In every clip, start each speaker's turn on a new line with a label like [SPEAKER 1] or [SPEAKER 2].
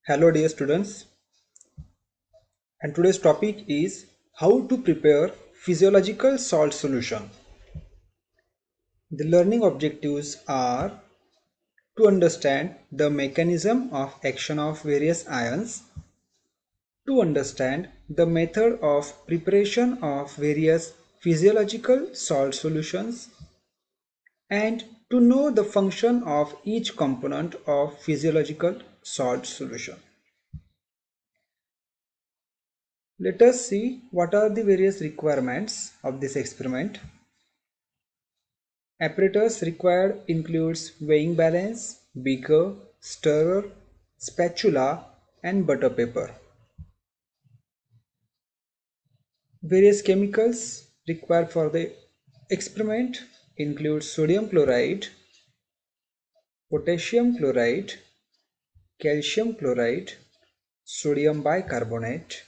[SPEAKER 1] Hello dear students, and today's topic is how to prepare physiological salt solution. The learning objectives are to understand the mechanism of action of various ions, to understand the method of preparation of various physiological salt solutions, and to know the function of each component of physiological salt solution. Let us see what are the various requirements of this experiment. Apparatus required includes weighing balance, beaker, stirrer, spatula and butter paper. Various chemicals required for the experiment include sodium chloride, potassium chloride, calcium chloride, sodium bicarbonate,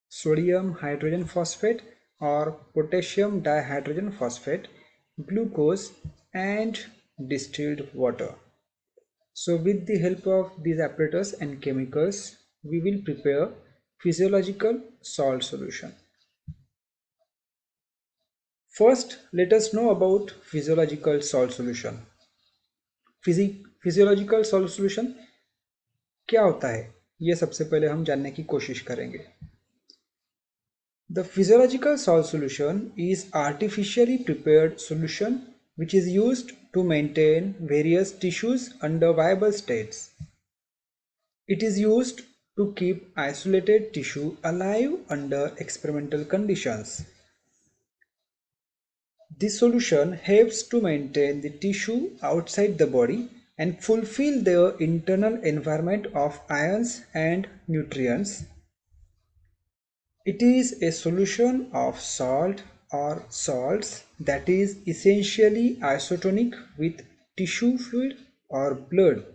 [SPEAKER 1] sodium hydrogen phosphate or potassium dihydrogen phosphate, glucose and distilled water. So with the help of these apparatus and chemicals, we will prepare physiological salt solution. First, let us know about physiological salt solution. Physiological salt solution क्या होता है, ये सबसे पहले हम जानने की कोशिश करेंगे. The physiological salt solution is artificially prepared solution which is used to maintain various tissues under viable states. It is used to keep isolated tissue alive under experimental conditions. This solution helps to maintain the tissue outside the body and fulfill their internal environment of ions and nutrients. It is a solution of salt or salts that is essentially isotonic with tissue fluid or blood.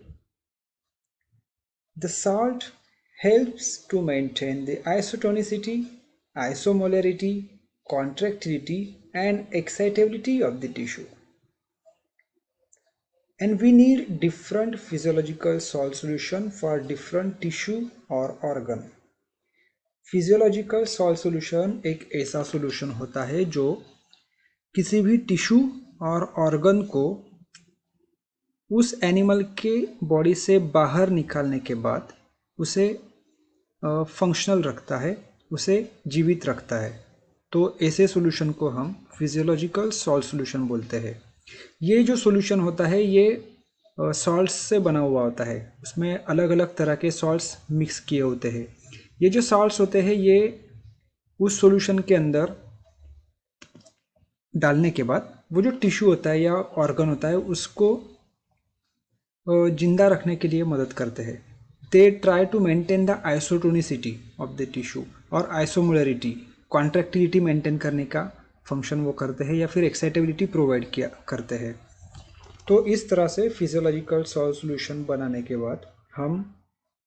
[SPEAKER 1] The salt helps to maintain the isotonicity, isomolarity, contractility and excitability of the tissue. And we need different physiological salt solution for different tissue or organ. Physiological salt solution एक ऐसा solution होता है जो किसी भी tissue और organ को उस एनिमल के बॉडी से बाहर निकालने के बाद उसे फंक्शनल रखता है, उसे जीवित रखता है. तो ऐसे सॉल्यूशन को हम फिजियोलॉजिकल सॉल्ट सॉल्यूशन बोलते हैं. ये जो सॉल्यूशन होता है ये सॉल्ट्स से बना हुआ होता है, उसमें अलग अलग तरह के सॉल्ट्स मिक्स किए होते हैं. ये जो सॉल्ट्स होते हैं ये उस सॉल्यूशन के अंदर डालने के बाद वो जो टिश्यू होता है या ऑर्गन होता है उसको जिंदा रखने के लिए मदद करते हैं. They try to maintain the isotonicity of the tissue और आइसोमोलरिटी, कॉन्ट्रैक्टिलिटी मेंटेन करने का फंक्शन वो करते हैं या फिर एक्साइटेबिलिटी प्रोवाइड किया करते हैं. तो इस तरह से फिजियोलॉजिकल सॉल्ट सॉल्यूशन बनाने के बाद हम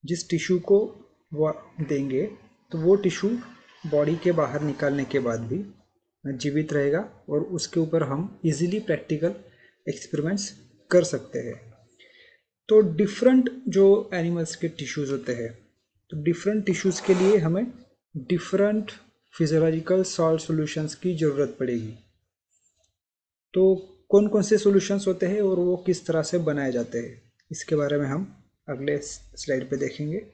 [SPEAKER 1] जिस टिश्यू को वो देंगे तो वो टिश्यू बॉडी के बाहर निकालने के बाद भी जीवित रहेगा और उसके ऊपर हम इजीली प्रैक्टिकल एक्सपेरिमेंट्स कर सकते हैं. तो डिफरेंट जो एनिमल्स के टिश्यूज़ होते हैं, तो डिफरेंट टिश्यूज़ के लिए हमें डिफरेंट फिजियोलॉजिकल सॉल्ट सॉल्यूशंस की ज़रूरत पड़ेगी. तो कौन कौन से सॉल्यूशंस होते हैं और वो किस तरह से बनाए जाते हैं, इसके बारे में हम अगले स्लाइड पे देखेंगे.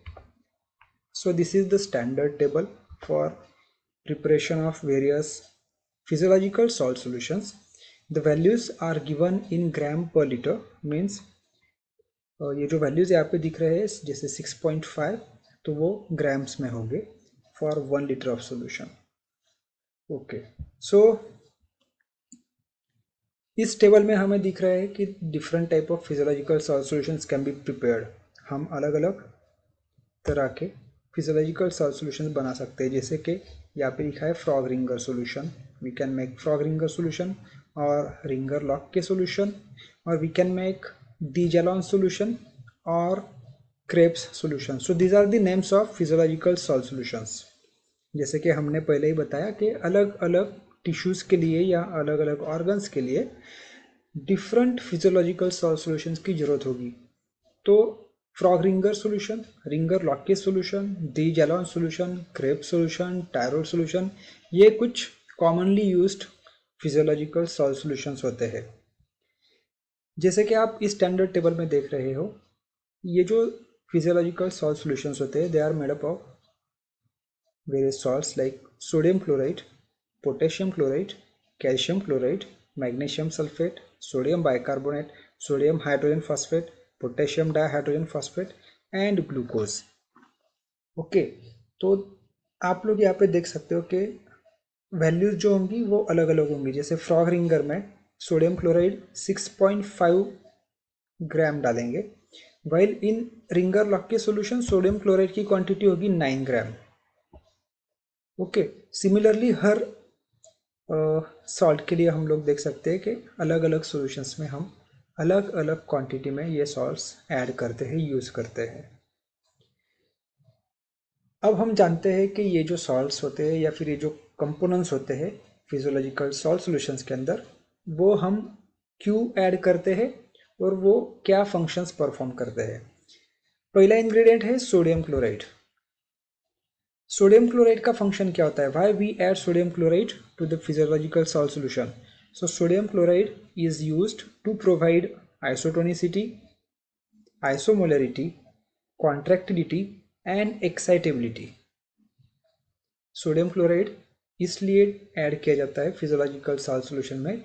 [SPEAKER 1] So this is the standard table for preparation of various physiological salt solutions. The values are given in gram per liter, means ये जो वैल्यूज़ यहाँ पे दिख रहे हैं जैसे 6.5 तो वो ग्राम्स में होंगे for 1 litre of solution. Okay, so इस टेबल में हमें दिख रहा है कि different type of physiological salt solutions can be prepared. हम अलग अलग तरह के फिजियोलॉजिकल सॉल्ट सॉल्यूशंस बना सकते हैं. जैसे कि यहाँ पे लिखा है frog Ringer solution, we can make frog Ringer solution और रिंगर लॉक के सॉल्यूशन, और we can make Dijalon solution और Krebs solution. So these are the names of physiological salt solutions. जैसे कि हमने पहले ही बताया कि अलग अलग टिश्यूज़ के लिए या अलग अलग ऑर्गन्स के लिए डिफरेंट फिजियोलॉजिकल सॉल्ट सॉल्यूशंस की ज़रूरत होगी. तो frog Ringer solution, Ringer Locke's solution, de Jalon solution, Kreb solution, Tyrode solution, ये कुछ commonly used physiological salt solutions होते हैं। जैसे कि आप इस स्टैंडर्ड टेबल में देख रहे हो, ये जो फिजियोलॉजिकल सॉल्व सॉल्यूशंस होते हैं, they are made up of various salts like sodium chloride, potassium chloride, calcium chloride, magnesium sulphate, sodium bicarbonate, sodium hydrogen phosphate, potassium dihydrogen phosphate and glucose. Okay, तो आप लोग यहाँ पे देख सकते हो कि वैल्यूज जो होंगी वो अलग अलग होंगी। जैसे फ्रॉग रिंगर में सोडियम क्लोराइड 6.5 ग्राम डालेंगे, वाइल इन रिंगर लॉक के सोल्यूशन सोडियम क्लोराइड की क्वांटिटी होगी 9 ग्राम। ओके, सिमिलरली हर सॉल्ट के लिए हम लोग देख सकते हैं कि अलग अलग सॉल्यूशंस में हम अलग अलग क्वांटिटी में ये सॉल्ट्स ऐड करते हैं, यूज़ करते हैं। अब हम जानते हैं कि ये जो सॉल्ट्स होते हैं या फिर ये जो कंपोनेंट्स होते हैं फिजियोलॉजिकल सॉल्ट सॉल्यूशंस के अंदर, वो हम क्यों ऐड करते हैं और वो क्या फंक्शंस परफॉर्म करते हैं। पहला इंग्रेडिएंट है सोडियम क्लोराइड। सोडियम क्लोराइड का फंक्शन क्या होता है? Why we add sodium chloride to the physiological salt solution? So sodium chloride is used to provide isotonicity, isomolarity, contractility and excitability. Sodium chloride इसलिए add किया जाता है physiological salt solution में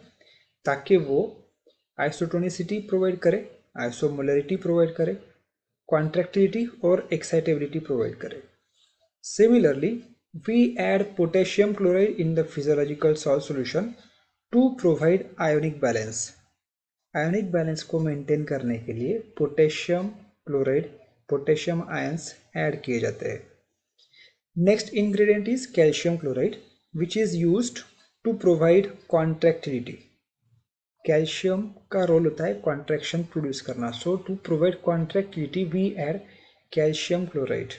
[SPEAKER 1] ताकि वो आइसोटोनिसिटी प्रोवाइड करे, आइसोमोलरिटी प्रोवाइड करे, contractility और एक्साइटेबिलिटी प्रोवाइड करे। Similarly, we add potassium chloride in the physiological salt solution to provide ionic balance. Ionic balance को मेंटेन करने के लिए potassium chloride, potassium ions add किए जाते हैं। Next ingredient is calcium chloride which is used to provide contractility. Calcium का role होता है कॉन्ट्रैक्शन प्रोड्यूस करना, so to provide contractility we add calcium chloride.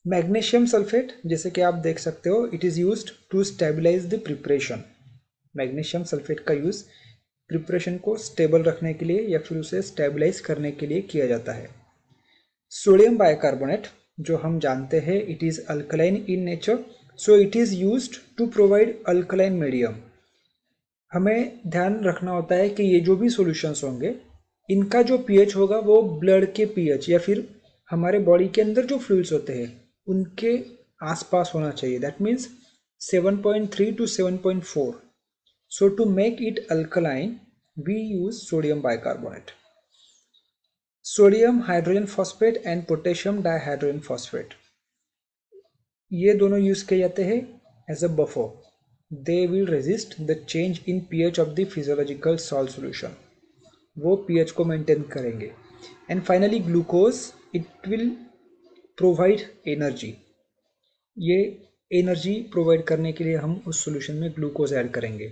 [SPEAKER 1] Magnesium sulphate, जैसे कि आप देख सकते हो, it is used to stabilize the preparation. Magnesium sulphate का यूज़ प्रिपरेशन को स्टेबल रखने के लिए या फिर उसे स्टेबलाइज करने के लिए किया जाता है। सोडियम बाइकार्बोनेट, जो हम जानते हैं it is alkaline in nature, so it is used to provide alkaline medium. हमें ध्यान रखना होता है कि ये जो भी सॉल्यूशंस होंगे इनका जो पीएच होगा वो ब्लड के पीएच या फिर हमारे बॉडी के अंदर जो फ्लूइड्स होते हैं उनके आसपास होना चाहिए। That means 7.3 to 7.4. So to make it alkaline we use sodium bicarbonate. Sodium hydrogen phosphate and potassium dihydrogen phosphate, ये दोनों यूज किए जाते हैं as a buffer. They will resist the change in pH of the physiological salt solution, वो pH को maintain करेंगे। And finally glucose, it will provide energy. ये energy provide करने के लिए हम उस सॉल्यूशन में ग्लूकोज ऐड करेंगे।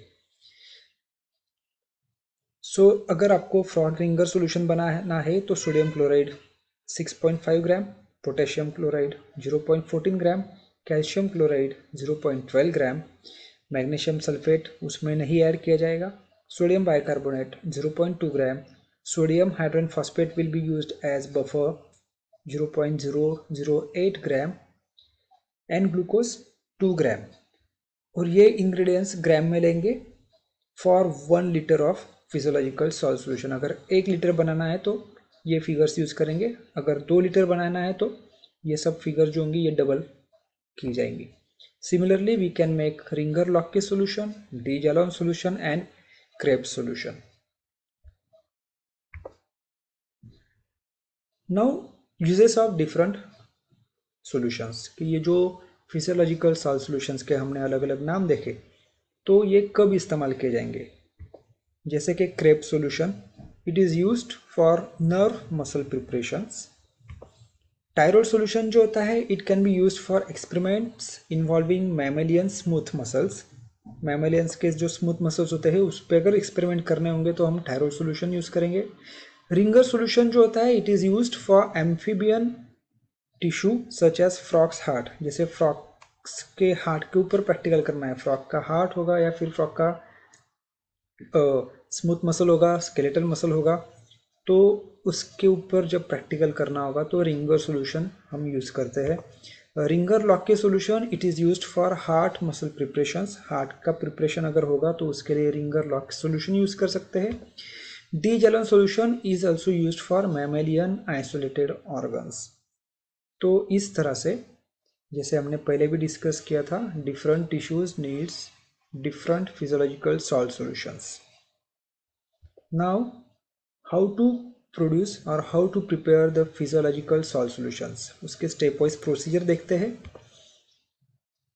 [SPEAKER 1] सो अगर आपको फ्रॉग रिंगर सॉल्यूशन बनाना है तो sodium chloride 6.5 gram, potassium chloride 0.14 gram, calcium chloride 0.12 gram, magnesium sulphate उसमें नहीं ऐड किया जाएगा, sodium bicarbonate 0.2 gram, sodium hydrogen phosphate will be used as buffer 0.008 gram and glucose 2 gram. और ये इंग्रेडिएंट्स ग्राम में लेंगे for 1 litre of physiological salt solution. अगर 1 litre बनाना है तो ये फिगर्स यूज़ करेंगे, अगर 2 लीटर बनाना है तो ये सब फिगर जो होंगी ये डबल की जाएंगी। Similarly we can make Ringer lock के solution, de Jalon solution and Kreb solution. Now uses of different solutions, कि ये जो फिजियोलॉजिकल सॉल्ट सॉल्यूशंस के हमने अलग अलग नाम देखे, तो ये कब इस्तेमाल किए जाएंगे। जैसे कि Kreb solution, it is used for nerve muscle preparations. Tyrode solution जो होता है it can be used for experiments involving mammalian smooth muscles. Mammalians के जो स्मूथ मसल्स होते हैं उस पर अगर एक्सपेरिमेंट करने होंगे तो हम टायरोड सॉल्यूशन यूज़ करेंगे। रिंगर सॉल्यूशन जो होता है it is used for amphibian tissue such as frog's heart. जैसे फ्रॉक्स के हार्ट के ऊपर प्रैक्टिकल करना है, फ्रॉक का हार्ट होगा या फिर फ्रॉक का स्मूथ मसल होगा, स्केलेटल मसल होगा, तो उसके ऊपर जब प्रैक्टिकल करना होगा तो रिंगर सॉल्यूशन हम यूज़ करते हैं। रिंगर लॉक के solution it is used for heart muscle preparations. Heart का प्रिपरेशन अगर होगा तो उसके लिए रिंगर लॉक सॉल्यूशन यूज़ कर सकते हैं। डी जलन solution is also used for mammalian isolated organs. तो इस तरह से जैसे हमने पहले भी डिस्कस किया था, different tissues needs different physiological salt solutions. Now how to produce और how to prepare the physiological salt solutions, उसके स्टेप वाइज प्रोसीजर देखते हैं।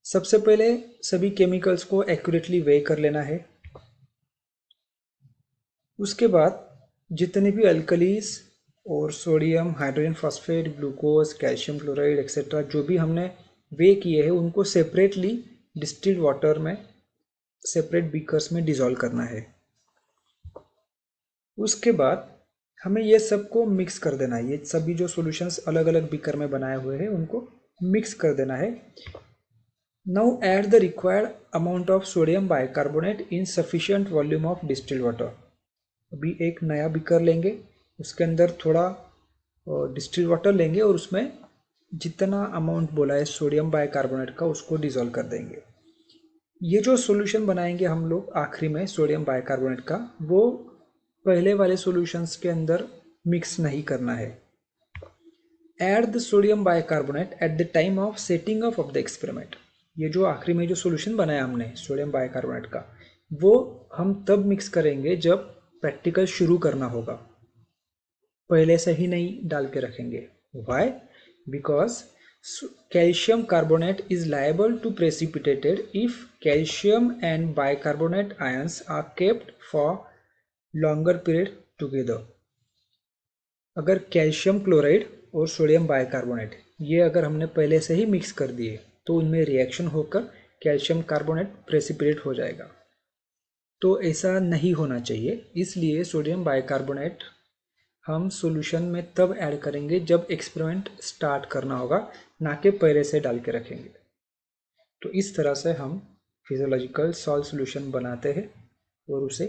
[SPEAKER 1] सबसे पहले सभी केमिकल्स को एक्यूरेटली वे कर लेना है। उसके बाद जितने भी अल्कलीज और sodium, hydrogen phosphate, glucose, calcium chloride etcetera जो भी हमने वे किए हैं उनको सेपरेटली डिस्टिल्ड वाटर में सेपरेट बीकर्स में डिसॉल्व करना है। उसके बाद हमें ये सबको मिक्स कर देना है। ये सभी जो सॉल्यूशंस अलग अलग बीकर में बनाए हुए हैं उनको मिक्स कर देना है। Now add the required amount of sodium bicarbonate in sufficient volume of distilled water. अभी एक नया बीकर लेंगे, उसके अंदर थोड़ा डिस्टिल्ड वाटर लेंगे और उसमें जितना अमाउंट बोला है सोडियम बाइकार्बोनेट का उसको डिसॉल्व कर देंगे। ये जो सॉल्यूशन बनाएंगे हम लोग आखिरी में सोडियम बाइकार्बोनेट का, वो पहले वाले सॉल्यूशंस के अंदर मिक्स नहीं करना है। Add the sodium bicarbonate at the time of setting up of the experiment. ये जो आखिरी में जो सॉल्यूशन बनाया हमने सोडियम बाइकार्बोनेट का, वो हम तब मिक्स करेंगे जब प्रैक्टिकल शुरू करना होगा, पहले से ही नहीं डाल के रखेंगे। Why? Because calcium carbonate is liable to precipitated if calcium and bicarbonate ions are kept for longer period together। अगर कैल्शियम क्लोराइड और सोडियम बाइकार्बोनेट ये अगर हमने पहले से ही मिक्स कर दिए तो उनमें रिएक्शन होकर कैल्शियम कार्बोनेट प्रेसिपिटेट हो जाएगा। तो ऐसा नहीं होना चाहिए, इसलिए सोडियम बाइकार्बोनेट हम सॉल्यूशन में तब ऐड करेंगे जब एक्सपेरिमेंट स्टार्ट करना होगा, ना कि पहले से डाल के रखेंगे। तो इस तरह से हम फिजियोलॉजिकल सॉल्ट सॉल्यूशन बनाते हैं और उसे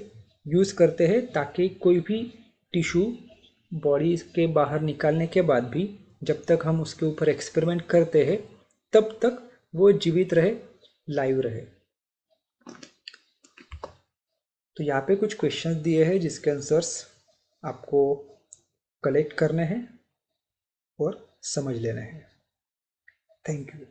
[SPEAKER 1] यूज़ करते हैं ताकि कोई भी टिश्यू बॉडी के बाहर निकालने के बाद भी जब तक हम उसके ऊपर एक्सपेरिमेंट करते हैं तब तक वो जीवित रहे, लाइव रहे। तो यहाँ पे कुछ क्वेश्चंस दिए हैं जिसके आंसर्स आपको कलेक्ट करने हैं और समझ लेने हैं। Thank you.